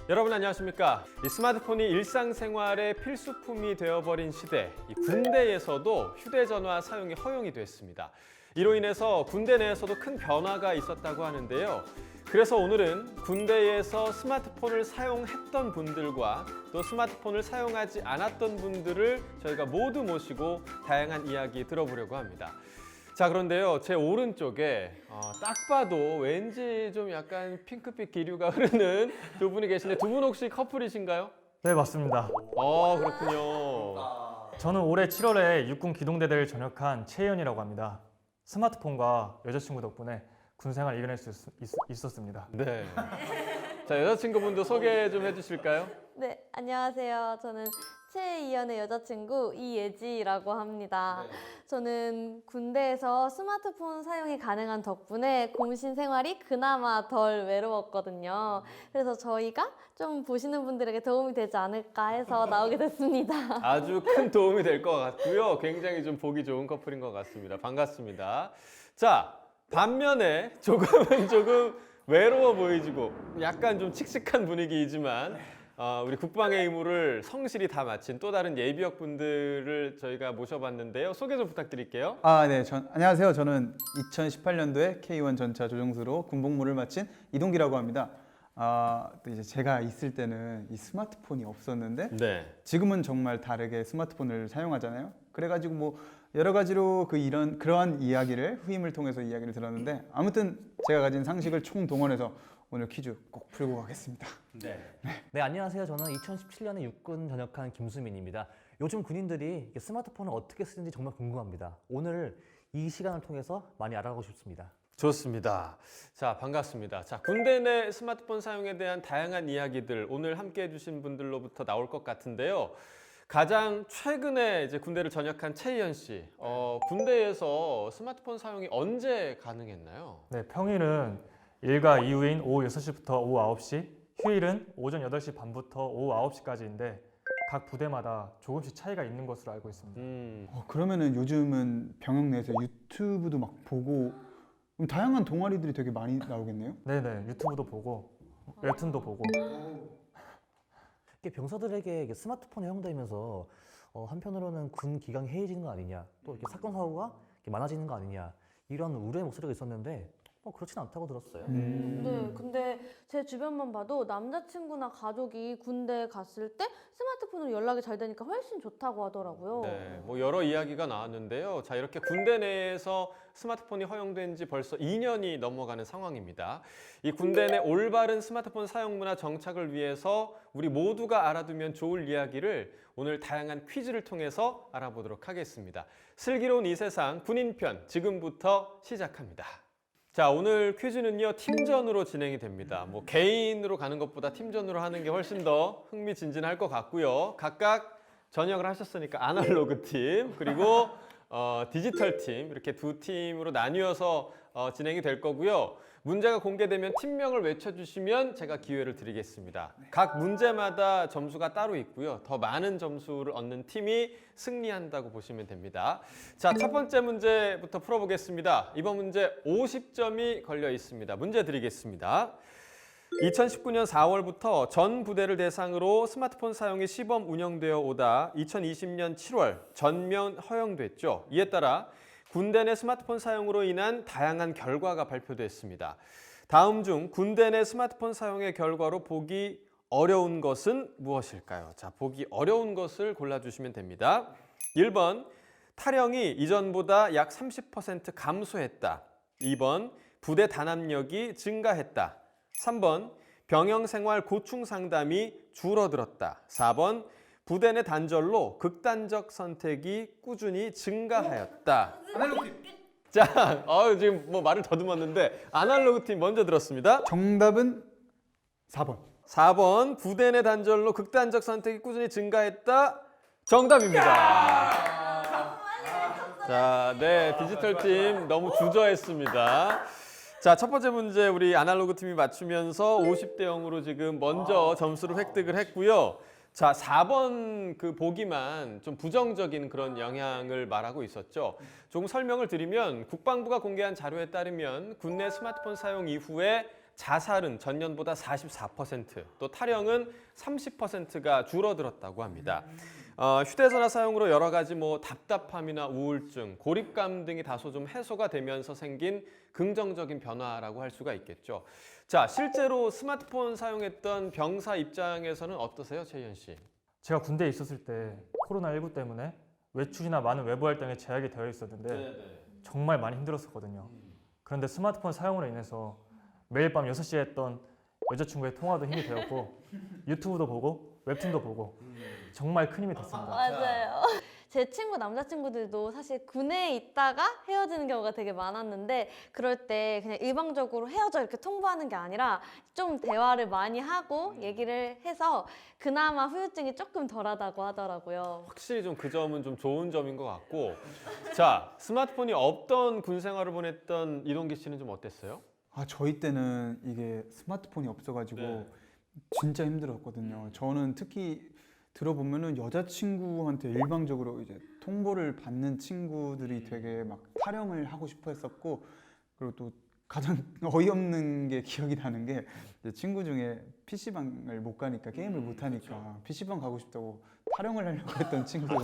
여러분 안녕하십니까? 이 스마트폰이 일상생활의 필수품이 되어버린 시대, 이 군대에서도 휴대전화 사용이 허용이 됐습니다. 이로 인해서 군대 내에서도 큰 변화가 있었다고 하는데요. 그래서 오늘은 군대에서 스마트폰을 사용했던 분들과 또 스마트폰을 사용하지 않았던 분들을 저희가 모두 모시고 다양한 이야기 들어보려고 합니다. 자, 그런데요, 제 오른쪽에 딱 봐도 왠지 좀 약간 핑크빛 기류가 흐르는 두 분이 계신데, 두 분 혹시 커플이신가요? 네, 맞습니다. 그렇군요. 저는 올해 7월에 육군 기동대대를 전역한 최희연이라고 합니다. 스마트폰과 여자친구 덕분에 군 생활을 이겨낼 수 있었습니다. 네. 자, 여자친구분도 소개 좀 해주실까요? 네, 안녕하세요. 저는 최이연의 여자친구 이예지라고 합니다. 저는 군대에서 스마트폰 사용이 가능한 덕분에 공신 생활이 그나마 덜 외로웠거든요. 그래서 저희가 좀 보시는 분들에게 도움이 되지 않을까 해서 나오게 됐습니다. 아주 큰 도움이 될 것 같고요. 굉장히 좀 보기 좋은 커플인 것 같습니다. 반갑습니다. 자, 반면에 조금 외로워 보이지고 약간 좀 칙칙한 분위기이지만 우리 국방의 의무를 성실히 다 마친 또 다른 예비역 분들을 저희가 모셔봤는데요. 소개 좀 부탁드릴게요. 네. 안녕하세요. 저는 2018년도에 K1 전차 조종수로 군복무를 마친 이동기라고 합니다. 또 이제 제가 있을 때는 이 스마트폰이 없었는데 네. 지금은 정말 다르게 스마트폰을 사용하잖아요. 그래가지고 뭐 여러 가지로 그러한 이야기를 후임을 통해서 이야기를 들었는데, 아무튼 제가 가진 상식을 총동원해서 오늘 퀴즈 꼭 풀고 가겠습니다. 네, 안녕하세요. 저는 2017년에 육군 전역한 김수민입니다. 요즘 군인들이 스마트폰을 어떻게 쓰는지 정말 궁금합니다. 오늘 이 시간을 통해서 많이 알아가고 싶습니다. 좋습니다. 자, 반갑습니다. 자, 군대 내 스마트폰 사용에 대한 다양한 이야기들 오늘 함께 해주신 분들로부터 나올 것 같은데요. 가장 최근에 이제 군대를 전역한 최희연 씨, 군대에서 스마트폰 사용이 언제 가능했나요? 네, 평일은 일과 이후인 오후 6시부터 오후 9시, 휴일은 오전 8시 반부터 오후 9시까지인데 각 부대마다 조금씩 차이가 있는 것으로 알고 있습니다. 그러면은 요즘은 병역 내에서 유튜브도 막 보고 다양한 동아리들이 되게 많이 나오겠네요. 네네, 유튜브도 보고 웹툰도 보고. 병사들에게 스마트폰이 허용되면서 한편으로는 군 기강이 해이해지는 거 아니냐, 또 이렇게 사건 사고가 많아지는 거 아니냐, 이런 우려의 목소리가 있었는데 그렇진 않다고 들었어요. 네, 근데 제 주변만 봐도 남자친구나 가족이 군대 갔을 때 스마트폰으로 연락이 잘 되니까 훨씬 좋다고 하더라고요. 네, 뭐 여러 이야기가 나왔는데요. 자, 이렇게 군대 내에서 스마트폰이 허용된 지 벌써 2년이 넘어가는 상황입니다. 이 군대 내 올바른 스마트폰 사용 문화 정착을 위해서 우리 모두가 알아두면 좋을 이야기를 오늘 다양한 퀴즈를 통해서 알아보도록 하겠습니다. 슬기로운 이 세상 군인편 지금부터 시작합니다. 자, 오늘 퀴즈는요, 팀전으로 진행이 됩니다. 뭐 개인으로 가는 것보다 팀전으로 하는 게 훨씬 더 흥미진진할 것 같고요. 각각 전역을 하셨으니까 아날로그 팀, 그리고 디지털 팀, 이렇게 두 팀으로 나뉘어서 진행이 될 거고요. 문제가 공개되면 팀명을 외쳐주시면 제가 기회를 드리겠습니다. 각 문제마다 점수가 따로 있고요. 더 많은 점수를 얻는 팀이 승리한다고 보시면 됩니다. 자, 첫 번째 문제부터 풀어보겠습니다. 이번 문제 50점이 걸려 있습니다. 문제 드리겠습니다. 2019년 4월부터 전 부대를 대상으로 스마트폰 사용이 시범 운영되어 오다 2020년 7월 전면 허용됐죠. 이에 따라 군대 내 스마트폰 사용으로 인한 다양한 결과가 발표됐습니다. 다음 중 군대 내 스마트폰 사용의 결과로 보기 어려운 것은 무엇일까요? 자, 보기 어려운 것을 골라주시면 됩니다. 1번, 탈영이 이전보다 약 30% 감소했다. 2번, 부대 단합력이 증가했다. 3번, 병영생활 고충 상담이 줄어들었다. 4번, 부대 내 단절로 극단적 선택이 꾸준히 증가하였다. 아날로그 팀. 자, 지금 뭐 말을 더듬었는데 아날로그 팀 먼저 들었습니다. 정답은 4번. 4번, 부대 내 단절로 극단적 선택이 꾸준히 증가했다. 정답입니다. 자, 네, 디지털 팀 너무 주저했습니다. 자, 첫 번째 문제 우리 아날로그 팀이 맞추면서 50대 0으로 지금 먼저 점수를 획득을 했고요. 자, 4번 그 보기만 좀 부정적인 그런 영향을 말하고 있었죠. 조금 설명을 드리면 국방부가 공개한 자료에 따르면 국내 스마트폰 사용 이후에 자살은 전년보다 44%, 또 탈영은 30%가 줄어들었다고 합니다. 휴대전화 사용으로 여러 가지 답답함이나 우울증, 고립감 등이 다소 좀 해소가 되면서 생긴 긍정적인 변화라고 할 수가 있겠죠. 자, 실제로 스마트폰 사용했던 병사 입장에서는 어떠세요, 최희연 씨? 제가 군대에 있었을 때 코로나19 때문에 외출이나 많은 외부 활동에 제약이 되어 있었는데 정말 많이 힘들었었거든요. 그런데 스마트폰 사용으로 인해서 매일 밤 6시에 했던 여자친구의 통화도 힘이 되었고 유튜브도 보고 웹툰도 보고 정말 큰 힘이 됐습니다. 맞아요. 제 친구 남자친구들도 사실 군에 있다가 헤어지는 경우가 되게 많았는데 그럴 때 그냥 일방적으로 헤어져 이렇게 통보하는 게 아니라 좀 대화를 많이 하고 얘기를 해서 그나마 후유증이 조금 덜하다고 하더라고요. 확실히 좀 그 점은 좀 좋은 점인 것 같고, 자, 스마트폰이 없던 군 생활을 보냈던 이동기 씨는 좀 어땠어요? 저희 때는 이게 스마트폰이 없어가지고 네. 진짜 힘들었거든요. 저는 특히 들어보면은 여자친구한테 일방적으로 이제 통보를 받는 친구들이 되게 막 탈영을 하고 싶어 했었고, 그리고 또 가장 어이없는 게 기억이 나는 게 이제 친구 중에 PC방을 못 가니까 게임을 못 하니까 PC방 가고 싶다고 탈영을 하려고 했던 친구도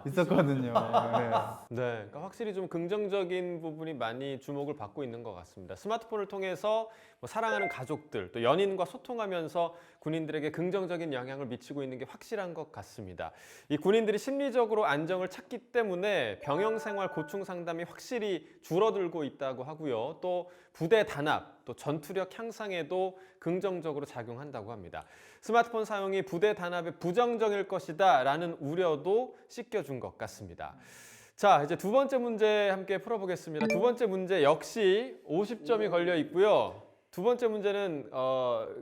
있었거든요. 네. 네, 그러니까 확실히 좀 긍정적인 부분이 많이 주목을 받고 있는 것 같습니다. 스마트폰을 통해서 사랑하는 가족들, 또 연인과 소통하면서 군인들에게 긍정적인 영향을 미치고 있는 게 확실한 것 같습니다. 이 군인들이 심리적으로 안정을 찾기 때문에 병영 생활 고충 상담이 확실히 줄어들고 있다고 하고요. 또 부대 단합, 또 전투력 향상에도 긍정적으로 작용한다고 합니다. 스마트폰 사용이 부대 단합에 부정적일 것이다 라는 우려도 씻겨준 것 같습니다. 자, 이제 두 번째 문제 함께 풀어보겠습니다. 두 번째 문제 역시 50점이 걸려 있고요. 두 번째 문제는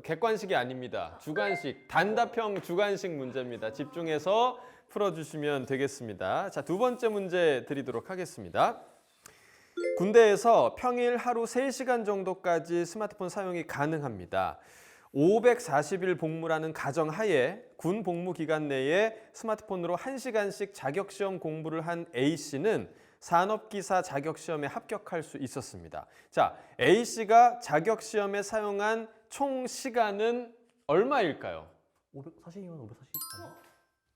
객관식이 아닙니다. 주관식, 단답형 주관식 문제입니다. 집중해서 풀어주시면 되겠습니다. 자, 두 번째 문제 드리도록 하겠습니다. 군대에서 평일 하루 3시간 정도까지 스마트폰 사용이 가능합니다. 540일 복무라는 가정하에 군 복무 기간 내에 스마트폰으로 1시간씩 자격시험 공부를 한 A씨는 산업기사 자격시험에 합격할 수 있었습니다. 자, A씨가 자격시험에 사용한 총 시간은 얼마일까요? 540이면 540 아니야?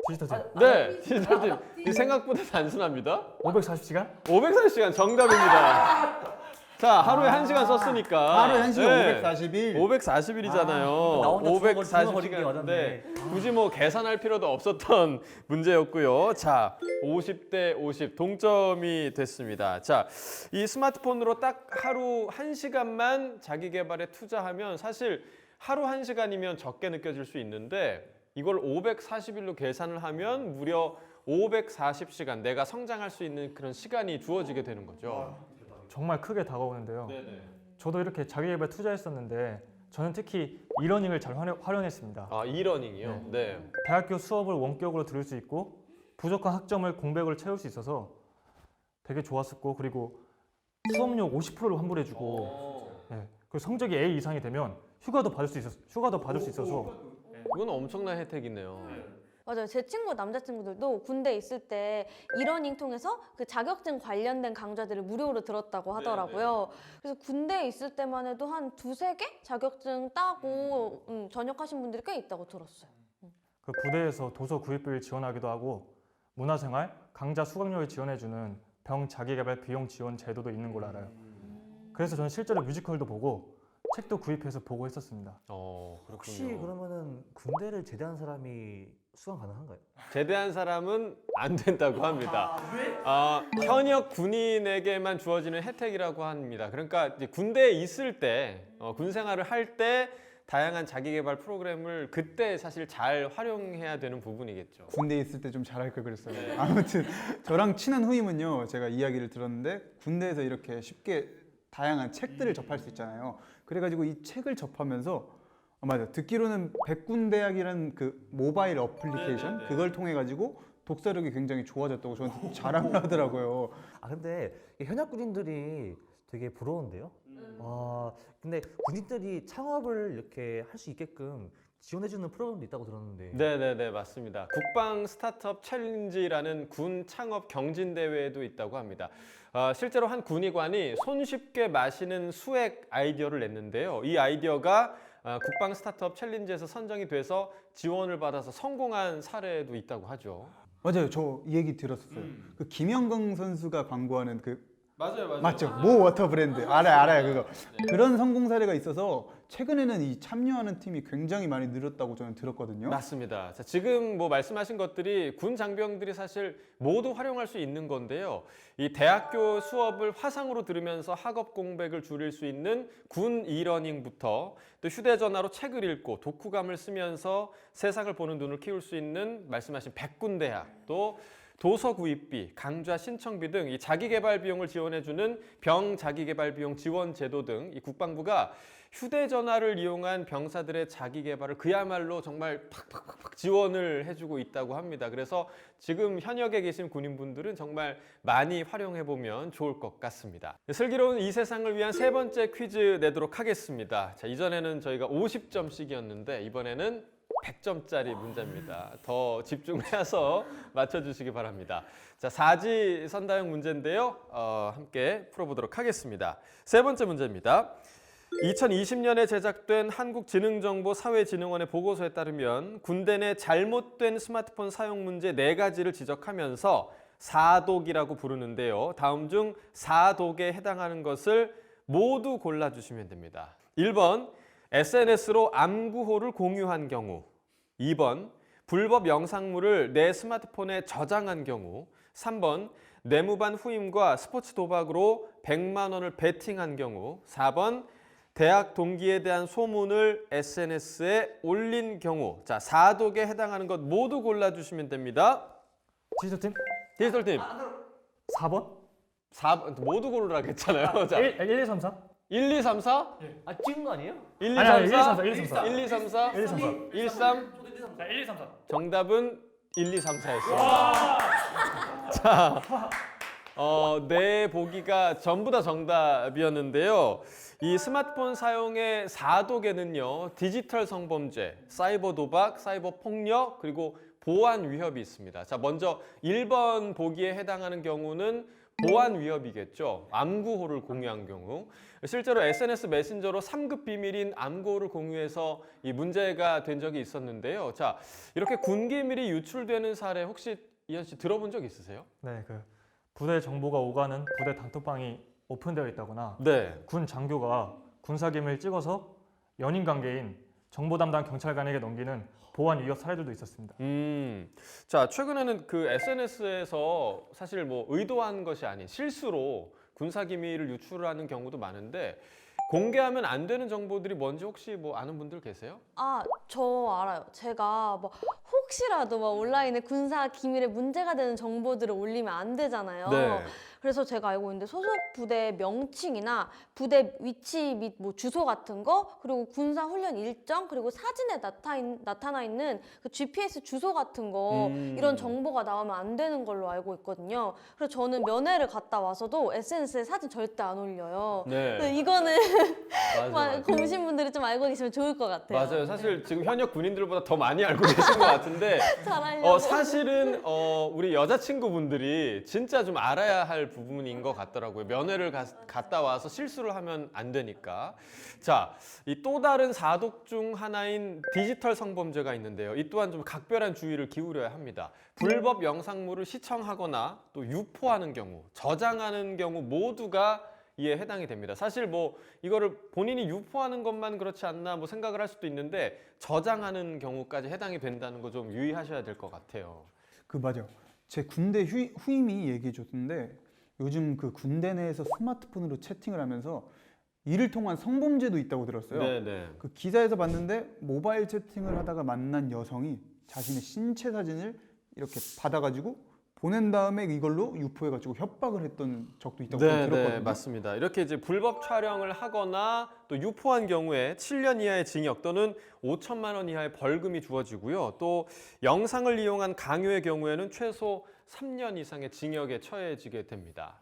디지털 네, 디지털팀. 생각보다 단순합니다. 540시간? 540시간 정답입니다. 자, 하루에 1시간 썼으니까. 하루에 1시간 네. 540일. 540일이잖아요. 나 혼자 중얼거리는 게 540시간인데 맞았네. 굳이 계산할 필요도 없었던 문제였고요. 자, 50대 50 동점이 됐습니다. 자, 이 스마트폰으로 딱 하루 1시간만 자기 개발에 투자하면 사실 하루 1시간이면 적게 느껴질 수 있는데 이걸 540일로 계산을 하면 무려 540시간 내가 성장할 수 있는 그런 시간이 주어지게 되는 거죠. 정말 크게 다가오는데요. 네네. 저도 이렇게 자기개발 투자했었는데 저는 특히 이러닝을 잘 활용했습니다. 아, 이러닝이요? 네. 대학교 수업을 원격으로 들을 수 있고 부족한 학점을 공백으로 채울 수 있어서 되게 좋았었고, 그리고 수업료 50%를 환불해주고, 네. 그리고 성적이 A 이상이 되면 휴가도 받을 수 있어서 그건 엄청난 혜택이네요. 맞아요. 제 친구 남자친구들도 군대에 있을 때 이러닝 통해서 그 자격증 관련된 강좌들을 무료로 들었다고 하더라고요. 그래서 군대에 있을 때만 해도 한 2-3개 자격증 따고 전역하신 분들이 꽤 있다고 들었어요. 그 부대에서 도서 구입비를 지원하기도 하고 문화생활, 강좌 수강료를 지원해주는 병 자기개발 비용 지원 제도도 있는 걸로 알아요. 그래서 저는 실제로 뮤지컬도 보고 책도 구입해서 보고 했었습니다. 그렇군요. 혹시 그러면은 군대를 제대한 사람이 수강 가능한가요? 제대한 사람은 안 된다고 합니다. 현역 군인에게만 주어지는 혜택이라고 합니다. 그러니까 이제 군대에 있을 때, 군 생활을 할 때 다양한 자기개발 프로그램을 그때 사실 잘 활용해야 되는 부분이겠죠. 군대에 있을 때 좀 잘할 걸 그랬어요. 아무튼 저랑 친한 후임은요, 제가 이야기를 들었는데 군대에서 이렇게 쉽게 다양한 책들을 접할 수 있잖아요. 그래가지고 이 책을 접하면서 맞아, 듣기로는 백군대학이라는 그 모바일 어플리케이션 그걸 통해 가지고 독서력이 굉장히 좋아졌다고 저한테 자랑을 하더라고요. 근데 이 현역 군인들이 되게 부러운데요. 근데 군인들이 창업을 이렇게 할 수 있게끔 지원해주는 프로그램도 있다고 들었는데. 네네네, 맞습니다. 국방 스타트업 챌린지라는 군 창업 경진 대회도 있다고 합니다. 실제로 한 군의관이 손쉽게 마시는 수액 아이디어를 냈는데요. 이 아이디어가 국방 스타트업 챌린지에서 선정이 돼서 지원을 받아서 성공한 사례도 있다고 하죠. 맞아요. 저 이 얘기 들었었어요. 그 김연경 선수가 광고하는 그 맞아요. 맞죠? 모 워터 브랜드 알아요 그거. 그런 성공 사례가 있어서 최근에는 이 참여하는 팀이 굉장히 많이 늘었다고 저는 들었거든요. 맞습니다. 자, 지금 뭐 말씀하신 것들이 군 장병들이 사실 모두 활용할 수 있는 건데요. 이 대학교 수업을 화상으로 들으면서 학업 공백을 줄일 수 있는 군 이러닝부터 또 휴대전화로 책을 읽고 독후감을 쓰면서 세상을 보는 눈을 키울 수 있는 말씀하신 백군대학, 또 도서 구입비, 강좌 신청비 등 이 자기개발 비용을 지원해주는 병 자기개발 비용 지원 제도 등 이 국방부가 휴대전화를 이용한 병사들의 자기개발을 그야말로 정말 팍팍팍 지원을 해주고 있다고 합니다. 그래서 지금 현역에 계신 군인분들은 정말 많이 활용해보면 좋을 것 같습니다. 슬기로운 이 세상을 위한 세 번째 퀴즈 내도록 하겠습니다. 자, 이전에는 저희가 50점씩이었는데 이번에는 100점짜리 문제입니다. 더 집중해서 맞춰주시기 바랍니다. 자, 사지선다형 문제인데요. 함께 풀어보도록 하겠습니다. 세 번째 문제입니다. 2020년에 제작된 한국지능정보사회진흥원의 보고서에 따르면 군대 내 잘못된 스마트폰 사용 문제 4가지를 지적하면서 4독이라고 부르는데요. 다음 중 4독에 해당하는 것을 모두 골라주시면 됩니다. 1번 SNS로 암구호를 공유한 경우, 2번 불법 영상물을 내 스마트폰에 저장한 경우, 3번 뇌무반 후임과 스포츠 도박으로 100만 원을 베팅한 경우, 4번 대학 동기에 대한 소문을 SNS에 올린 경우. 자, 4독에 해당하는 것 모두 골라주시면 됩니다. 디지털팀 디지털팀 4번? 4번 모두 고르라고 했잖아요. 자, 1, 2, 3, 4? 1, 2, 3, 4? 아 찍은 거 아니에요? 1, 2, 아니, 3, 1, 2, 3, 4, 1, 2, 3, 4? 1, 2, 3, 4. 1, 3? 1, 2, 3, 4. 정답은 1, 2, 3, 4였습니다. 자, 네 보기가 전부 다 정답이었는데요. 이 스마트폰 사용의 4독에는요, 디지털 성범죄, 사이버 도박, 사이버 폭력, 그리고 보안 위협이 있습니다. 자, 먼저 1번 보기에 해당하는 경우는 보안 위협이겠죠. 암구호를 공유한 경우. 실제로 SNS 메신저로 3급 비밀인 암구호를 공유해서 이 문제가 된 적이 있었는데요. 자, 이렇게 군기밀이 유출되는 사례 혹시 이현 씨 들어본 적 있으세요? 네, 그 부대 정보가 오가는 부대 단톡방이 오픈되어 있다거나 네. 군 장교가 군사기밀 찍어서 연인 관계인 정보 담당 경찰관에게 넘기는 보안 위협 사례들도 있었습니다. 자, 최근에는 그 SNS에서 사실 뭐 의도한 것이 아닌 실수로 군사기밀을 유출하는 경우도 많은데 공개하면 안 되는 정보들이 뭔지 혹시 뭐 아는 분들 계세요? 아, 저 알아요. 제가 뭐 혹시라도 막 온라인에 군사 기밀에 문제가 되는 정보들을 올리면 안 되잖아요. 네. 그래서 제가 알고 있는데 소속 부대 명칭이나 부대 위치 및 뭐 주소 같은 거, 그리고 군사 훈련 일정, 그리고 사진에 나타나 있는 그 GPS 주소 같은 거, 이런 정보가 나오면 안 되는 걸로 알고 있거든요. 그래서 저는 면회를 갔다 와서도 SNS에 사진 절대 안 올려요. 네. 근데 이거는 맞아요. 공신분들이 좀 알고 계시면 좋을 것 같아요. 맞아요. 사실 지금 현역 군인들보다 더 많이 알고 계신 것 같은데 잘 알려고. 사실은 우리 여자친구분들이 진짜 좀 알아야 할 부분인 것 같더라고요. 면회를 갔다 와서 실수를 하면 안 되니까. 자, 이 또 다른 4독 중 하나인 디지털 성범죄가 있는데요. 이 또한 좀 각별한 주의를 기울여야 합니다. 불법 영상물을 시청하거나 또 유포하는 경우, 저장하는 경우 모두가 이에 해당이 됩니다. 사실 뭐 이거를 본인이 유포하는 것만 그렇지 않나 뭐 생각을 할 수도 있는데 저장하는 경우까지 해당이 된다는 거 좀 유의하셔야 될 것 같아요. 그 맞아. 제 군대 후임이 얘기해 줬는데 요즘 그 군대 내에서 스마트폰으로 채팅을 하면서 이를 통한 성범죄도 있다고 들었어요. 네네. 그 기사에서 봤는데 모바일 채팅을 하다가 만난 여성이 자신의 신체 사진을 이렇게 받아가지고 보낸 다음에 이걸로 유포해가지고 협박을 했던 적도 있다고 들었거든요. 네, 맞습니다. 이렇게 이제 불법 촬영을 하거나 또 유포한 경우에 7년 이하의 징역 또는 5천만 원 이하의 벌금이 주어지고요. 또 영상을 이용한 강요의 경우에는 최소 3년 이상의 징역에 처해지게 됩니다.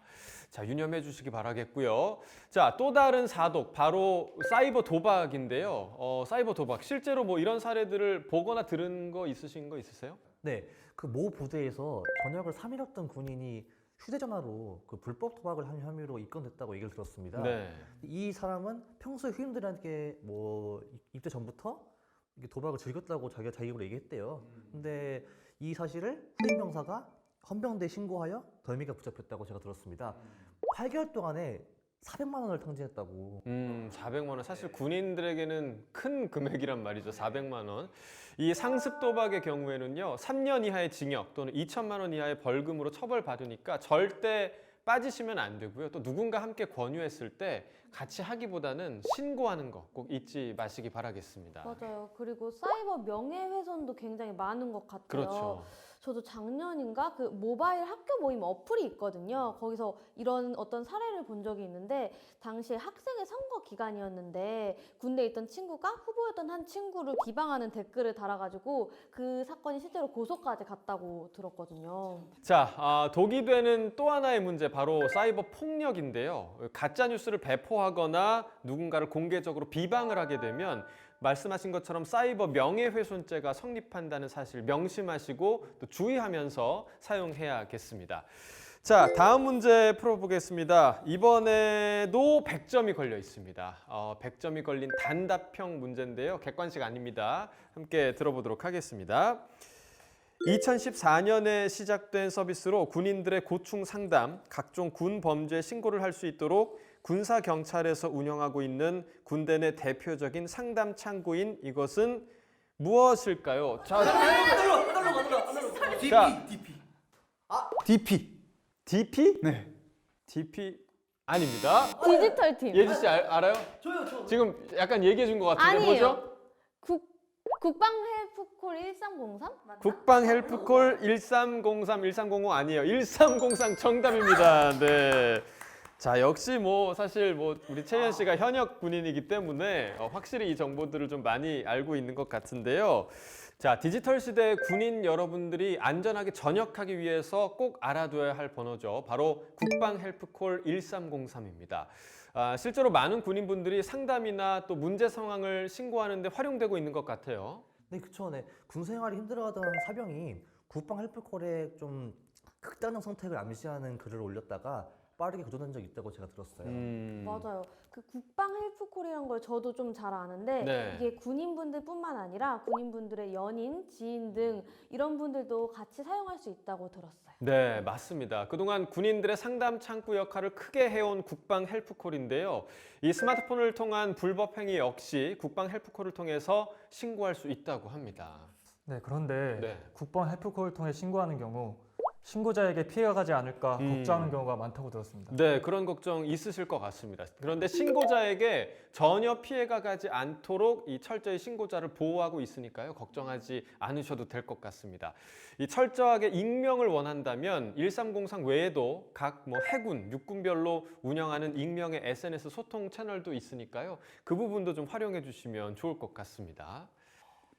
자, 유념해 주시기 바라겠고요. 자, 또 다른 사독, 바로 사이버 도박인데요. 사이버 도박, 실제로 뭐 이런 사례들을 보거나 들은 거 있으신 거 있으세요? 네, 그 모 부대에서 전역을 3일했던 군인이 휴대전화로 그 불법 도박을 한 혐의로 입건됐다고 얘기를 들었습니다. 네. 이 사람은 평소에 후임들에게 뭐 입대 전부터 이게 도박을 즐겼다고 자기가 자기 입으로 얘기했대요. 근데 이 사실을 후임 병사가 헌병대에 신고하여 덜미가 붙잡혔다고 제가 들었습니다. 8개월 동안에 400만 원을 탕진했다고. 400만 원. 사실 군인들에게는 큰 금액이란 말이죠. 400만 원. 이 상습 도박의 경우에는요, 3년 이하의 징역 또는 2천만 원 이하의 벌금으로 처벌받으니까 절대 빠지시면 안 되고요. 또 누군가 함께 권유했을 때 같이 하기보다는 신고하는 거 꼭 잊지 마시기 바라겠습니다. 맞아요. 그리고 사이버 명예훼손도 굉장히 많은 것 같아요. 그렇죠. 저도 작년인가 그 모바일 학교 모임 어플이 있거든요. 거기서 이런 어떤 사례를 본 적이 있는데 당시에 학생의 선거 기간이었는데 군대에 있던 친구가 후보였던 한 친구를 비방하는 댓글을 달아가지고 그 사건이 실제로 고소까지 갔다고 들었거든요. 자, 독이 되는 또 하나의 문제, 바로 사이버 폭력인데요. 가짜 뉴스를 배포하거나 누군가를 공개적으로 비방을 하게 되면 말씀하신 것처럼 사이버 명예훼손죄가 성립한다는 사실 명심하시고 또 주의하면서 사용해야겠습니다. 자, 다음 문제 풀어보겠습니다. 이번에도 100점이 걸려 있습니다. 100점이 걸린 단답형 문제인데요. 객관식 아닙니다. 함께 들어보도록 하겠습니다. 2014년에 시작된 서비스로 군인들의 고충 상담, 각종 군 범죄 신고를 할 수 있도록 군사경찰에서 운영하고 있는 군대 내 대표적인 상담 창구인 이것은 무엇일까요? 자, DP. DP? 네. DP 아닙니다. 디지털 팀. 예지 씨 알아요? 저요. 지금 약간 얘기해 준 것 같은데 아니에요. 뭐죠? 국방 헬프콜 1303? 맞나? 국방 헬프콜 1303, 1305 아니에요. 1303 정답입니다. 네. 자, 역시 뭐 사실 뭐 우리 채연 씨가 현역 군인이기 때문에 확실히 이 정보들을 좀 많이 알고 있는 것 같은데요. 자, 디지털 시대 군인 여러분들이 안전하게 전역하기 위해서 꼭 알아둬야 할 번호죠. 바로 국방 헬프콜 1303입니다. 실제로 많은 군인분들이 상담이나 또 문제 상황을 신고하는 데 활용되고 있는 것 같아요. 네, 그쵸. 네, 군 생활이 힘들어하던 사병이 국방 헬프콜에 좀 극단적 선택을 암시하는 글을 올렸다가 빠르게 구조된 적이 있다고 제가 들었어요. 맞아요. 그 국방 헬프콜이란 걸 저도 좀 잘 아는데 네. 이게 군인분들뿐만 아니라 군인분들의 연인, 지인 등 이런 분들도 같이 사용할 수 있다고 들었어요. 네, 맞습니다. 그동안 군인들의 상담 창구 역할을 크게 해온 국방 헬프콜인데요. 이 스마트폰을 통한 불법 행위 역시 국방 헬프콜을 통해서 신고할 수 있다고 합니다. 네, 그런데 네. 국방 헬프콜을 통해 신고하는 경우 신고자에게 피해가 가지 않을까 걱정하는 경우가 많다고 들었습니다. 네, 그런 걱정 있으실 것 같습니다. 그런데 신고자에게 전혀 피해가 가지 않도록 이 철저히 신고자를 보호하고 있으니까요. 걱정하지 않으셔도 될 것 같습니다. 이 철저하게 익명을 원한다면 1303 외에도 각 뭐 해군, 육군별로 운영하는 익명의 SNS 소통 채널도 있으니까요. 그 부분도 좀 활용해 주시면 좋을 것 같습니다.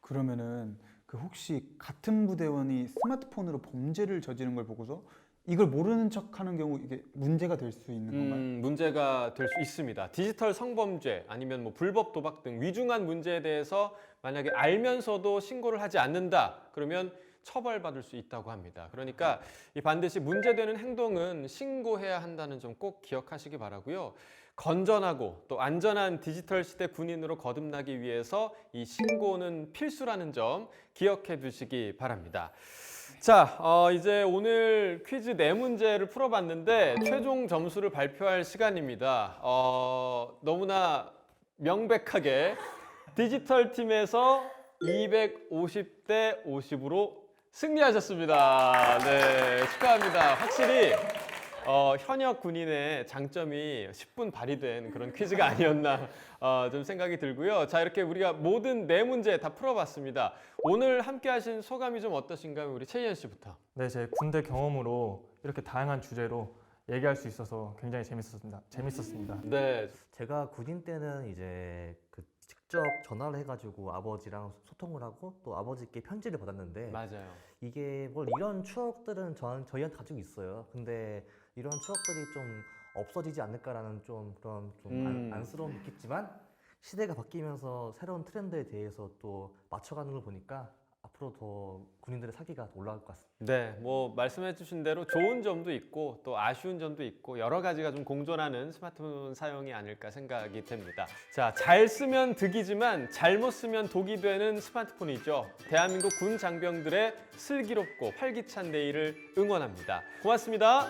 그러면은 그 혹시 같은 부대원이 스마트폰으로 범죄를 저지른 걸 보고서 이걸 모르는 척하는 경우 이게 문제가 될 수 있는 건가요? 문제가 될 수 있습니다. 디지털 성범죄 아니면 뭐 불법 도박 등 위중한 문제에 대해서 만약에 알면서도 신고를 하지 않는다 그러면 처벌받을 수 있다고 합니다. 그러니까 이 반드시 문제되는 행동은 신고해야 한다는 점 꼭 기억하시기 바라고요. 건전하고 또 안전한 디지털 시대 군인으로 거듭나기 위해서 이 신고는 필수라는 점 기억해 두시기 바랍니다. 자, 이제 오늘 퀴즈 4문제를 풀어봤는데 최종 점수를 발표할 시간입니다. 너무나 명백하게 디지털 팀에서 250대 50으로 승리하셨습니다. 네, 축하합니다. 확실히 현역 군인의 장점이 10분 발휘된 그런 퀴즈가 아니었나 좀 생각이 들고요. 자, 이렇게 우리가 모든 4문제 다 풀어봤습니다. 오늘 함께 하신 소감이 좀 어떠신가요? 우리 최희연 씨부터. 네, 제 군대 경험으로 이렇게 다양한 주제로 얘기할 수 있어서 굉장히 재밌었습니다. 네. 제가 군인 때는 이제 그 직접 전화를 해가지고 아버지랑 소통을 하고 또 아버지께 편지를 받았는데 맞아요. 이게 뭘 이런 추억들은 저희한테 가지고 있어요. 근데 이런 추억들이 좀 없어지지 않을까라는 좀 그런 좀 안쓰러움이 있겠지만 시대가 바뀌면서 새로운 트렌드에 대해서 또 맞춰가는 걸 보니까 앞으로 더 군인들의 사기가 더 올라갈 것 같습니다. 네, 뭐 말씀해 주신 대로 좋은 점도 있고 또 아쉬운 점도 있고 여러 가지가 좀 공존하는 스마트폰 사용이 아닐까 생각이 됩니다. 자, 잘 쓰면 득이지만 잘못 쓰면 독이 되는 스마트폰이죠. 대한민국 군 장병들의 슬기롭고 활기찬 내일을 응원합니다. 고맙습니다.